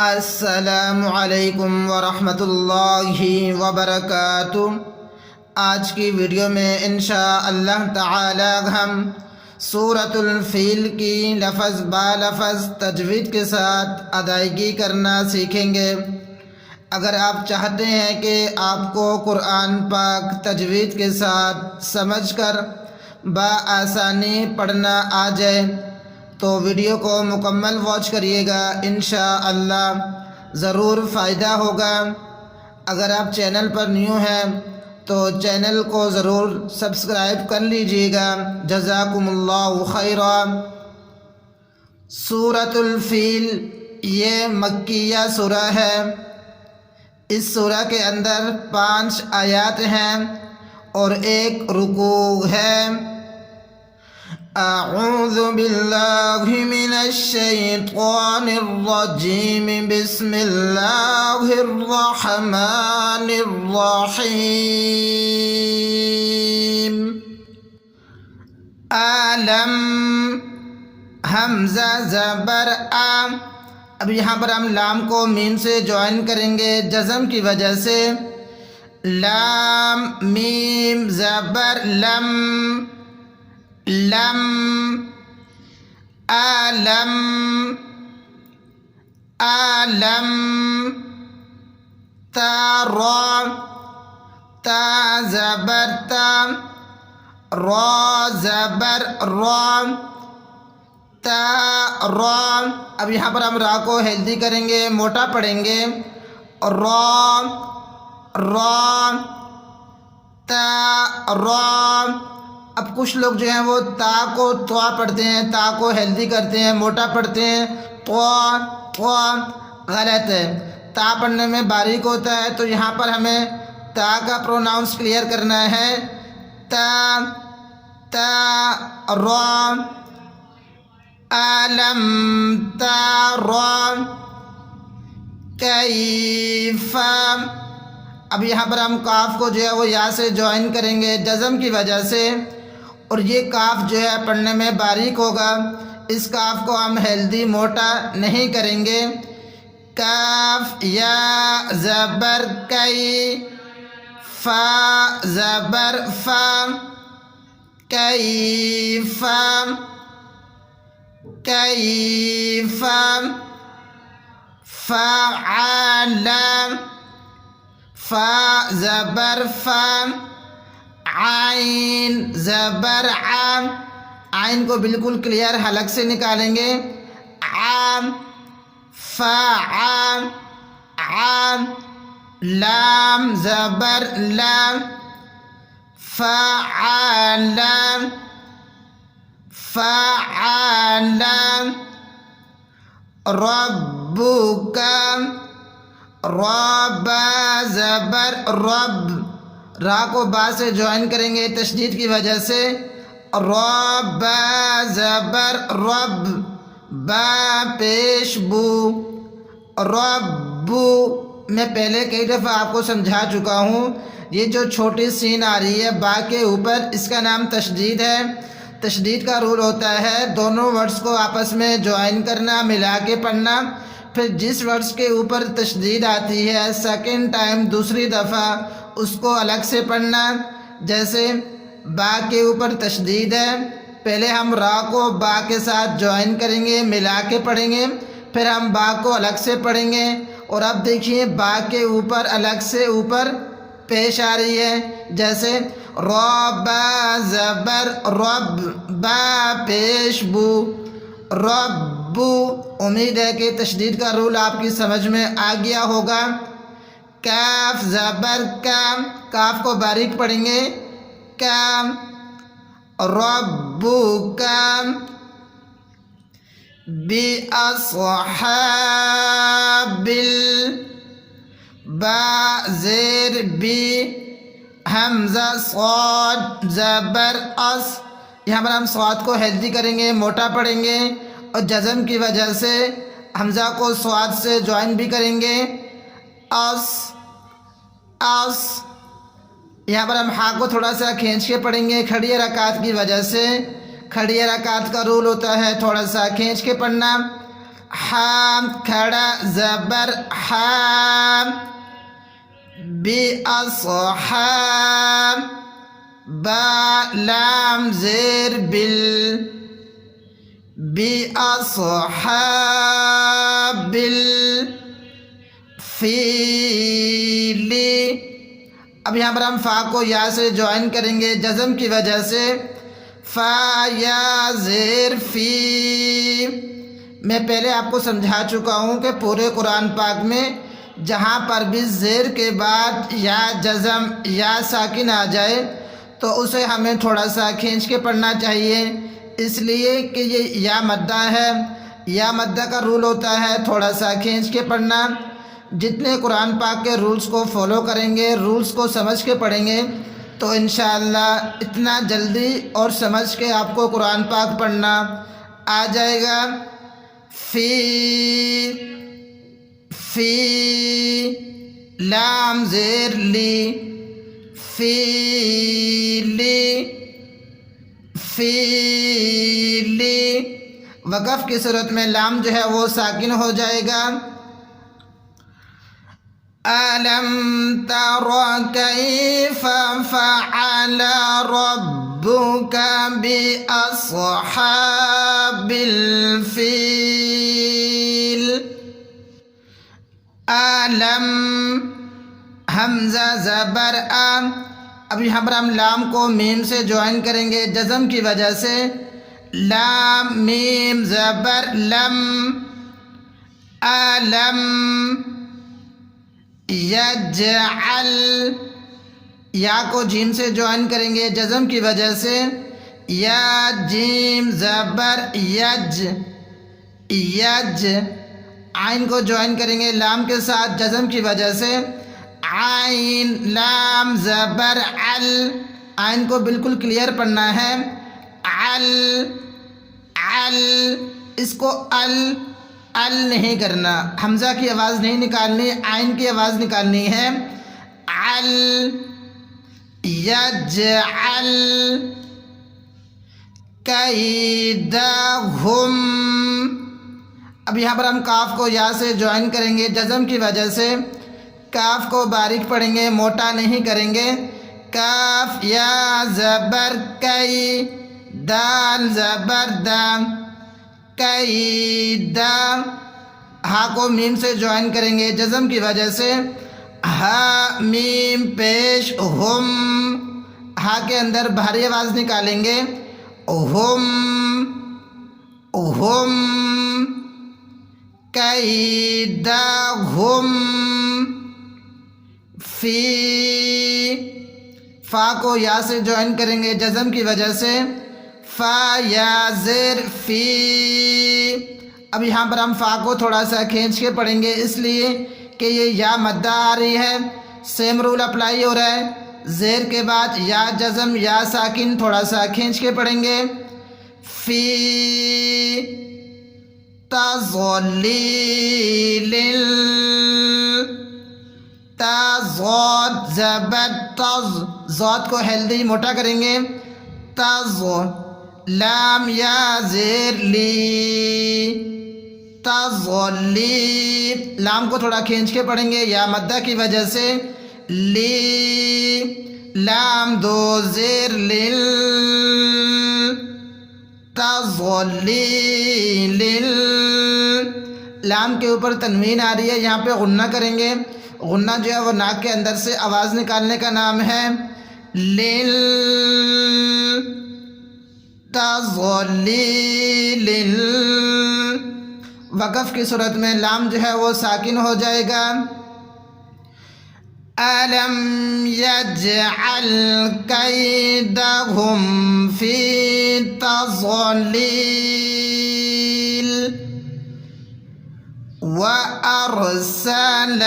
السلام علیکم ورحمۃ اللہ وبرکاتہ۔ آج کی ویڈیو میں انشاء اللہ تعالی ہم سورۃ الفیل کی لفظ با لفظ تجوید کے ساتھ ادائیگی کرنا سیکھیں گے۔ اگر آپ چاہتے ہیں کہ آپ کو قرآن پاک تجوید کے ساتھ سمجھ کر بآسانی پڑھنا آ جائے تو ویڈیو کو مکمل واچ کریے گا، انشاءاللہ ضرور فائدہ ہوگا۔ اگر آپ چینل پر نیو ہیں تو چینل کو ضرور سبسکرائب کر لیجیے گا، جزاکم اللہ خیرا۔ سورۃ الفیل یہ مکیہ سورہ ہے۔ اس سورہ کے اندر 5 آیات ہیں اور ایک رکوع ہے۔ اعوذ باللہ من الشیطان الرجیم، بسم اللہ الرحمن الرحیم۔ علم حمزہ زبر آ، اب یہاں پر ہم لام کو میم سے جوائن کریں گے جزم کی وجہ سے۔ لام میم زبر لم، لم علم، علم تا را، تا زبر تا، را زبر را، تا را۔ اب یہاں پر ہم را کو ہیلدی کریں گے، موٹا پڑھیں گے۔ را، را، تا را۔ اب کچھ لوگ جو ہیں وہ تا کو طوا پڑھتے ہیں، تا کو ہیلدی کرتے ہیں، موٹا پڑھتے ہیں، طوا، طوا، غلط ہے۔ تا پڑھنے میں باریک ہوتا ہے، تو یہاں پر ہمیں تا کا پروناؤنس کلیئر کرنا ہے۔ تا، تا را، علم تر کیف۔ اب یہاں پر ہم کاف کو جو ہے وہ یا سے جوائن کریں گے جزم کی وجہ سے، اور یہ کاف جو ہے پڑھنے میں باریک ہوگا، اس کاف کو ہم ہیلدی موٹا نہیں کریں گے۔ کاف یا زبر کئی، فا زبر فا، کیف، کیف، فعل، فا زبر فا، عین زبر عام، عین کو بالکل کلیئر حلق سے نکالیں گے۔ عام، فعام، عام، لام زبر لام، فعال، فعال، ربک، رب زبر رب، را کو با سے جوائن کریں گے تشدید کی وجہ سے۔ رب زبر رب، با پیش بو، رب۔ میں پہلے کئی دفعہ آپ کو سمجھا چکا ہوں، یہ جو چھوٹی سین آ رہی ہے با کے اوپر، اس کا نام تشدید ہے۔ تشدید کا رول ہوتا ہے دونوں ورڈز کو آپس میں جوائن کرنا، ملا کے پڑھنا، پھر جس ورڈز کے اوپر تشدید آتی ہے سیکنڈ ٹائم دوسری دفعہ اس کو الگ سے پڑھنا۔ جیسے با کے اوپر تشدید ہے، پہلے ہم را کو با کے ساتھ جوائن کریں گے، ملا کے پڑھیں گے، پھر ہم با کو الگ سے پڑھیں گے، اور اب دیکھیے با کے اوپر الگ سے اوپر پیش آ رہی ہے، جیسے رب زبر رب، با پیش بو، ربو۔ امید ہے کہ تشدید کا رول آپ کی سمجھ میں آ گیا ہوگا۔ کاف زبر کام، کاف کو باریک پڑھیں گے، کام، ربو کام، بی اصحاب با زیر بی، حمزہ صاد زبر اس، یہاں پر ہم صاد کو ہیلدی کریں گے، موٹا پڑھیں گے، اور جزم کی وجہ سے حمزہ کو صاد سے جوائن بھی کریں گے۔ اس، اس، یہاں پر ہم ہا کو تھوڑا سا کھینچ کے پڑھیں گے کھڑی حرکات کی وجہ سے۔ کھڑی حرکات کا رول ہوتا ہے تھوڑا سا کھینچ کے پڑھنا۔ حام کھڑا زبر حام، بِأَصْحَابٍ با لام زیر بل، بِأَصْحَابِ الفیل۔ اب یہاں پر ہم فا کو یا سے جوائن کریں گے جزم کی وجہ سے، فا یا زیر فی۔ میں پہلے آپ کو سمجھا چکا ہوں کہ پورے قرآن پاک میں جہاں پر بھی زیر کے بعد یا جزم یا ساکن آ جائے تو اسے ہمیں تھوڑا سا کھینچ کے پڑھنا چاہیے، اس لیے کہ یہ یا مدہ ہے۔ یا مدہ کا رول ہوتا ہے تھوڑا سا کھینچ کے پڑھنا۔ جتنے قرآن پاک کے رولز کو فالو کریں گے، رولز کو سمجھ کے پڑھیں گے تو انشاءاللہ اتنا جلدی اور سمجھ کے آپ کو قرآن پاک پڑھنا آ جائے گا۔ فی فی لام زیر لی، فیلی فیلی۔ وقف کی صورت میں لام جو ہے وہ ساکن ہو جائے گا۔ أَلَمْ تَرَ كَيْفَ فَعَلَ رَبُّكَ بِأَصْحَابِ الْفِيلِ۔ أَلَمْ حمزہ زبر آ۔ اب یہاں پر ہم لام کو میم سے جوائن کریں گے جزم کی وجہ سے، لام میم زبر لم، أَلَمْ یجعل۔ یا کو جیم سے جوائن کریں گے جزم کی وجہ سے، یا جیم زبر یج، یج۔ عین کو جوائن کریں گے لام کے ساتھ جزم کی وجہ سے، عین لام زبر ال۔ عین کو بالکل کلیئر پڑھنا ہے، ال ال، اس کو ال ال نہیں کرنا، حمزہ کی آواز نہیں نکالنی، عین کی آواز نکالنی ہے، ال یجعل کیدہم۔ اب یہاں پر ہم کاف کو یا سے جوائن کریں گے جزم کی وجہ سے، کاف کو باریک پڑھیں گے، موٹا نہیں کریں گے، کاف یا زبر کئی، دال زبر دام، قیدا۔ ہا کو میم سے جوائن کریں گے جزم کی وجہ سے، ہا میم پیش ہم، ہا کے اندر بھاری آواز نکالیں گے، ہم ہم قیدہم فی۔ فا کو یا سے جوائن کریں گے جزم کی وجہ سے، فا یا زیر فی۔ اب یہاں پر ہم فا کو تھوڑا سا کھینچ کے پڑھیں گے، اس لیے کہ یہ یا مدہ آ رہی ہے، سیم رول اپلائی ہو رہا ہے۔ زیر کے بعد یا جزم یا ساکن تھوڑا سا کھینچ کے پڑھیں گے، فی تضلیل، تا ضاد زبر تز، ضاد کو ہیلدی موٹا کریں گے، تز، لام یا زیر لی، تضلی۔ لام کو تھوڑا کھینچ کے پڑھیں گے یا مدہ کی وجہ سے، لی، لام دو زیر لل، تضلیل۔ لام کے اوپر تنوین آ رہی ہے، یہاں پہ غنہ کریں گے، غنہ جو ہے وہ ناک کے اندر سے آواز نکالنے کا نام ہے، لل تضلیل۔ وقف کی صورت میں لام جو ہے وہ ساکن ہو جائے گا، أَلَمْ يَجْعَلْ كَيْدَهُمْ فِي تَضْلِيلٍ وَأَرْسَلَ۔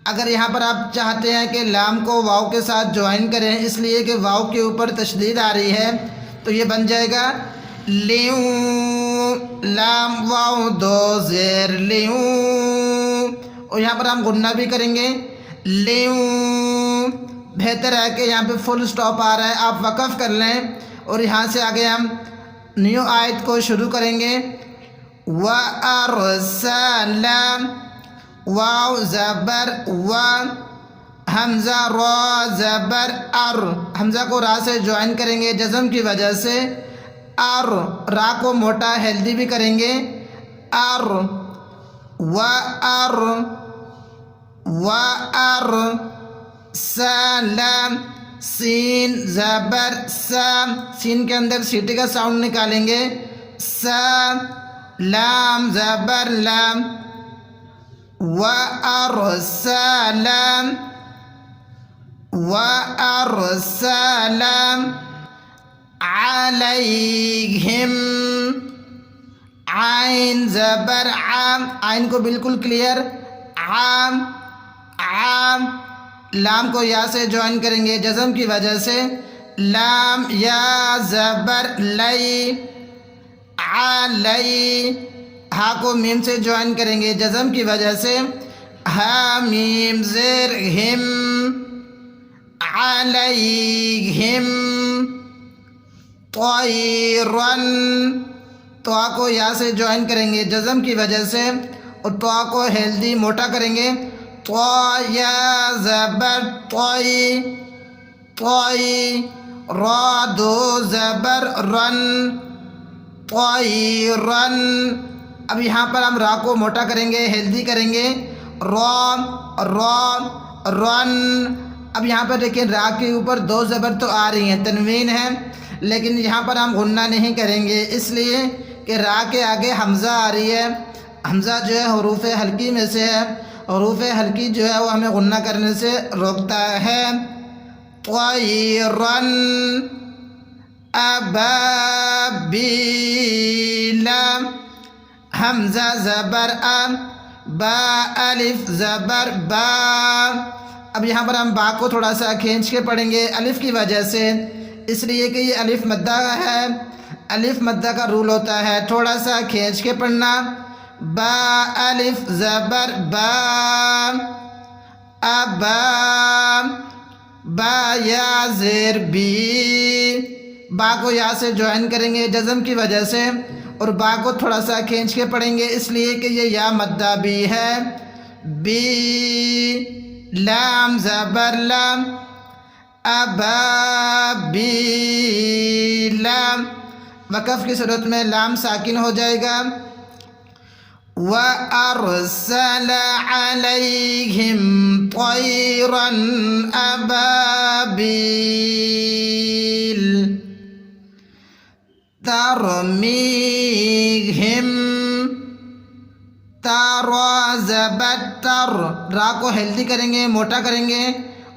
اگر یہاں پر آپ چاہتے ہیں کہ لام کو واو کے ساتھ جوائن کریں، اس لیے کہ واو کے اوپر تشدید آ رہی ہے، تو یہ بن جائے گا لیوں، لام واو دو زیر لیوں، اور یہاں پر ہم غنہ بھی کریں گے، لیوں۔ بہتر ہے کہ یہاں پہ فل سٹاپ آ رہا ہے، آپ وقف کر لیں اور یہاں سے آگے ہم نیو آیت کو شروع کریں گے، وأرسل واو زبر و حمزہ را زبر ار حمزہ کو را سے جوائن کریں گے جزم کی وجہ سے ار را کو موٹا ہیلدی بھی کریں گے ار و ار سلام سین زبر سام سین کے اندر سیٹی کا ساؤنڈ نکالیں گے سام لام زبر لام وأرسل علیہم عین زبر عام عین کو بالکل کلیئر عام عام لام کو یا سے جوائن کریں گے جزم کی وجہ سے لام یا زبر لئی علی ہا کو میم سے جوائن کریں گے جزم کی وجہ سے ہا میم زیر ہم علیہم طیرن تو کو یا سے جوائن کریں گے جزم کی وجہ سے اور تو کو ہیلدی موٹا کریں گے تو یا زبر طی طی را دو زبر رن طیرن اب یہاں پر ہم را کو موٹا کریں گے ہیلدی کریں گے رام رام رن اب یہاں پر دیکھیں را کے اوپر دو زبر تو آ رہی ہیں تنوین ہے لیکن یہاں پر ہم غنہ نہیں کریں گے اس لیے کہ را کے آگے حمزہ آ رہی ہے حمزہ جو ہے حروف حلقی میں سے ہے حروف حلقی جو ہے وہ ہمیں غنہ کرنے سے روکتا ہے طیرن ابابیل حمزہ زبر با الف زبر با اب یہاں پر ہم با کو تھوڑا سا کھینچ کے پڑھیں گے الف کی وجہ سے اس لیے کہ یہ الف مدہ ہے الف مدہ کا رول ہوتا ہے تھوڑا سا کھینچ کے پڑھنا با الف زبر با ابا با یا زیر بی با کو یا سے جوائن کریں گے جزم کی وجہ سے اور با کو تھوڑا سا کھینچ کے پڑھیں گے اس لیے کہ یہ یا مدہ بی ہے بی لام زبر لام ابابیل وقف کی صورت میں لام ساکن ہو جائے گا وَأَرْسَلَ عَلَيْهِمْ طَيْرًا أَبَابِيلَ تَرْمِيهِمْ تَرَا زَبَتَّر را کو ہیلدی کریں گے موٹا کریں گے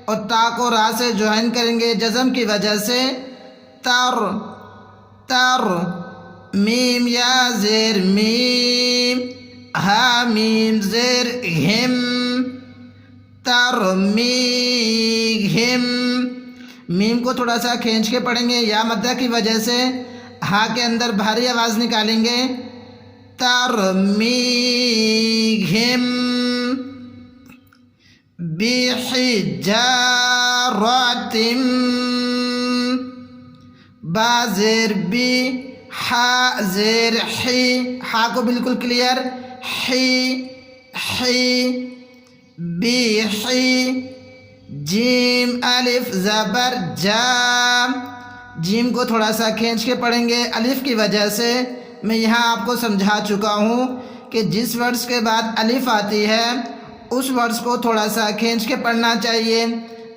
اور تا کو را سے جوائن کریں گے جزم کی وجہ سے تر تر میم یا زیر میم ہا میم زیر ہم ترمیہم میم کو تھوڑا سا کھینچ کے پڑھیں گے یا مدہ کی وجہ سے ہا کے اندر بھاری آواز نکالیں گے ترمیہم بحجارت با زیر بی ہا زیر حی ہا کو بالکل کلیئر حی حی بی حی جیم الف زبر جام جیم کو تھوڑا سا کھینچ کے پڑھیں گے الف کی وجہ سے میں یہاں آپ کو سمجھا چکا ہوں کہ جس ورڈز کے بعد الف آتی ہے اس ورڈز کو تھوڑا سا کھینچ کے پڑھنا چاہیے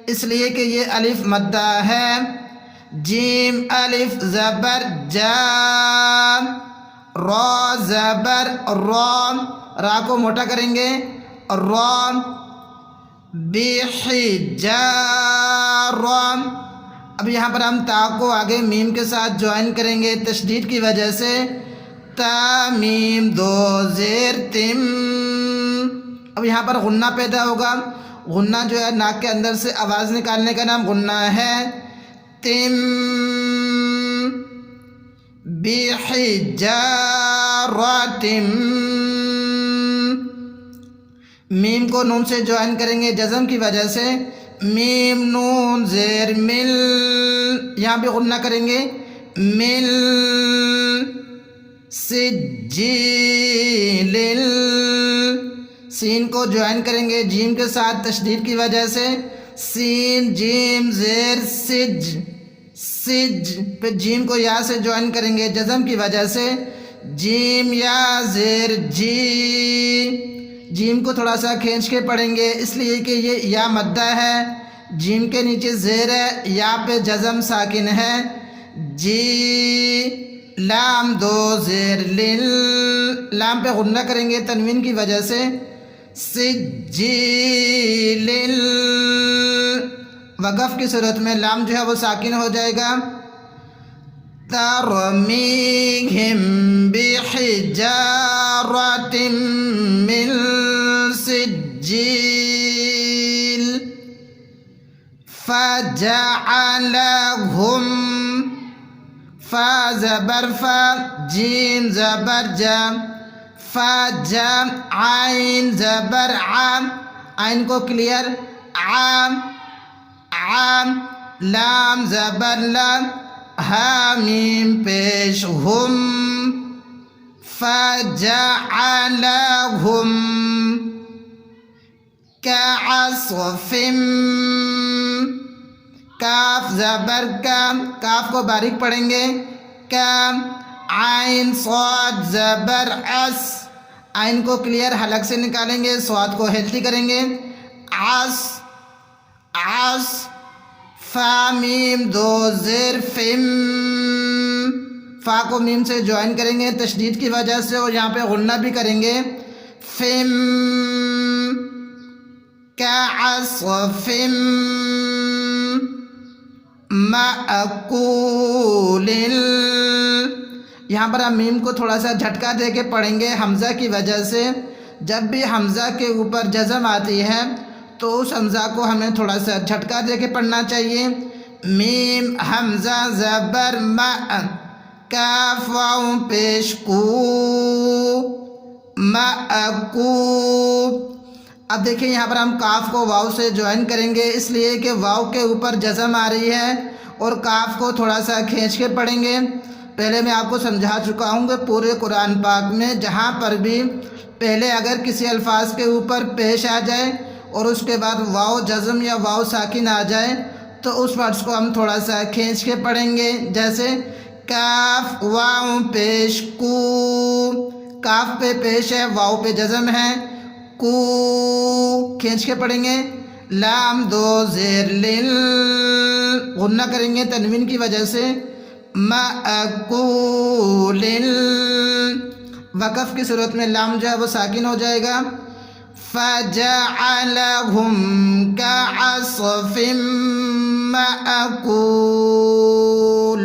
اس لیے کہ یہ الف مدہ ہے جیم الف زبر جام را زبر رام را کو موٹا کریں گے رام بحجارم اب یہاں پر ہم تا کو آگے میم کے ساتھ جوائن کریں گے تشدید کی وجہ سے تا میم دو زیر تم اب یہاں پر غنہ پیدا ہوگا غنہ جو ہے ناک کے اندر سے آواز نکالنے کا نام غنہ ہے تم بحجارت میم کو نون سے جوائن کریں گے جزم کی وجہ سے میم نون زیر مل یہاں بھی غنہ کریں گے مل سجیل، سین کو جوائن کریں گے جیم کے ساتھ تشدید کی وجہ سے، سین جیم زیر سج، سج، پھر جیم کو یا سے جوائن کریں گے جزم کی وجہ سے، جیم یا زیر جی، جیم کو تھوڑا سا کھینچ کے پڑھیں گے اس لیے کہ یہ یا مدہ ہے، جیم کے نیچے زیر ہے، یا پہ جزم ساکن ہے، جی، لام دو زیر لل، لام پہ غنہ کریں گے تنوین کی وجہ سے، سجیل، وقف کی صورت میں لام جو ہے وہ ساکن ہو جائے گا، ترمیہم بحجارۃ من سجیل فجعلہم، فا زبر فا، جیم زبر جا، فجا، عین زبر عام، عین کو کلیئر، عام، عام، لام زبر لام، حامیم پیش ہم، فجعلہم کعصف، کاف زبر کا، کاف کو باریک پڑھیں گے، کا، عین صاد زبر اس، عین کو کلیئر حلق سے نکالیں گے، صاد کو ہیلتھی کریں گے، عص، عص، فا میم دو زیر فم، فا کو میم سے جوائن کریں گے تشدید کی وجہ سے اور یہاں پہ غنہ بھی کریں گے، فم، کعصف مأکول، یہاں پر ہم میم کو تھوڑا سا جھٹکا دے کے پڑھیں گے حمزہ کی وجہ سے، جب بھی حمزہ کے اوپر جزم آتی ہے تو اس حمزہ کو ہمیں تھوڑا سا جھٹکا دے کے پڑھنا چاہیے، میم حمزہ زبر ماء، کاف واو پیش کو، مأکو، اب دیکھیں یہاں پر ہم کاف کو واو سے جوائن کریں گے اس لیے کہ واو کے اوپر جزم آ رہی ہے اور کاف کو تھوڑا سا کھینچ کے پڑھیں گے، پہلے میں آپ کو سمجھا چکا ہوں کہ پورے قرآن پاک میں جہاں پر بھی پہلے اگر کسی الفاظ کے اوپر پیش آ جائے اور اس کے بعد واو جزم یا واو ساکن آ جائے تو اس ورڈز کو ہم تھوڑا سا کھینچ کے پڑھیں گے، جیسے کاف واو پیش کو، کاف پہ پیش ہے، واو پہ جزم ہے، کو کھینچ کے پڑھیں گے، لام دو زیر لل، غنہ کریں گے تنوین کی وجہ سے، مأکول، وقف کی صورت میں لام جو ہے وہ ساکن ہو جائے گا، فجعلہم کعصف مأکول۔